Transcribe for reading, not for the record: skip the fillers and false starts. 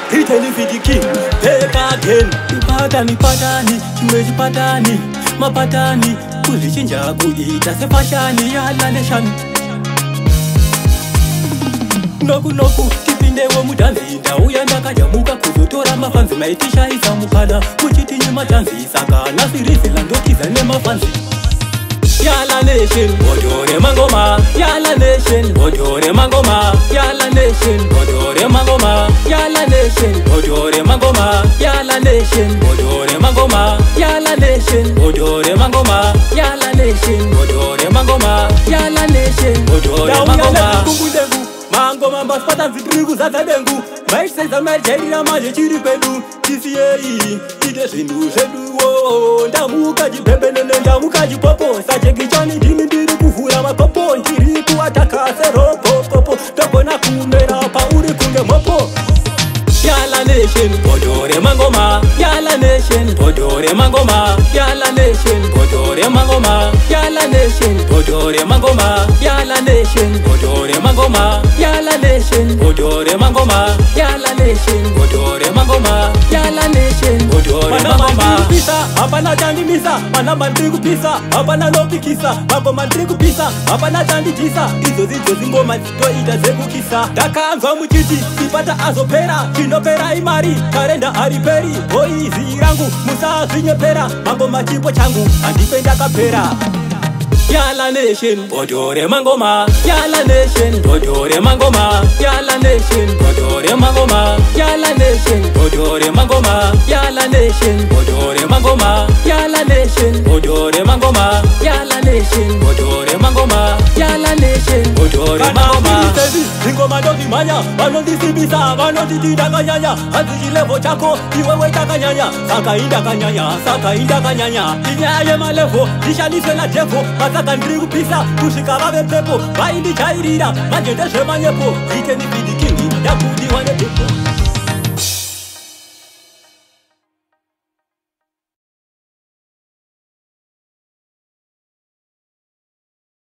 Pretending for the king, take again. Patani, chimeji patani, mapatani, kuzichinja kuita se fashani ya la nation. Noku kipinde wo mudanzinda uyanda kajamuka kuzotora mafanzi maitisha isa mukana kuchiti nyuma chanzi saka nasirisi landokiza ne mafanzi. Yala nation, odore mangoma. Yala nation, odore mangoma. Yala nation, odore mangoma. Yala nation, odore mangoma. Yala nation, odore mangoma. Yala nation, odore mangoma. Yala nation, odore mangoma. Yala nation, odore mangoma. Mangoma mbasipata mzitrigu zaza dengu. Maiseza merjeri na maje chiri pelu. TCAE, ite shindu shedu wo. Ndamuka jibebe nene ndamuka jipopo. Sache kichani dini ndiri kufura mapopo. Ndiri kuataka sero popo. Toko na kumera pa uri kunge mopo. Yala nation, odore mangoma. Yala nation, odore mangoma. Yala nation, odore mangoma. Yala nation, odore mangoma. Yala nation, odore mangoma. Yala nation, odore mangoma. Yala nation, odore mangoma. Yala nation, odore mangoma. Pisa, hapana jandi misa. Mana mandrigu pisa, hapana lopi kisa. Mambo mandrigu pisa, hapana jandi tisa. Izo zingoma zito ita zeku kisa. Daka anzwa mchiti, sipata azopera. Pera imari, karenda hariperi. Hoi zirangu, musa zinyepera. Mambo machipo changu, andipenda kapera. Yala nation, odore mangoma. Yala nation, odore mangoma. Yala nation, odore mangoma. Yala nation, odore mangoma. Yala nation, odore mangoma. Yala nation, odore mangoma. Yala nation, odore mangoma. Yala nation, odore mangoma. Ngoma ndo dimanya, bano disibisa, bano ditida kanyanya. Aziji levo chako, iwewe takanyanya. Saka inda kanyanya. Inyaye malevo, ishanise na jefo. Masaka ndrigu pisa, kushika babe pepo. Baindi chairira, majende shemanyepo. Ite ni bidi kingi, yakudi wane pepo.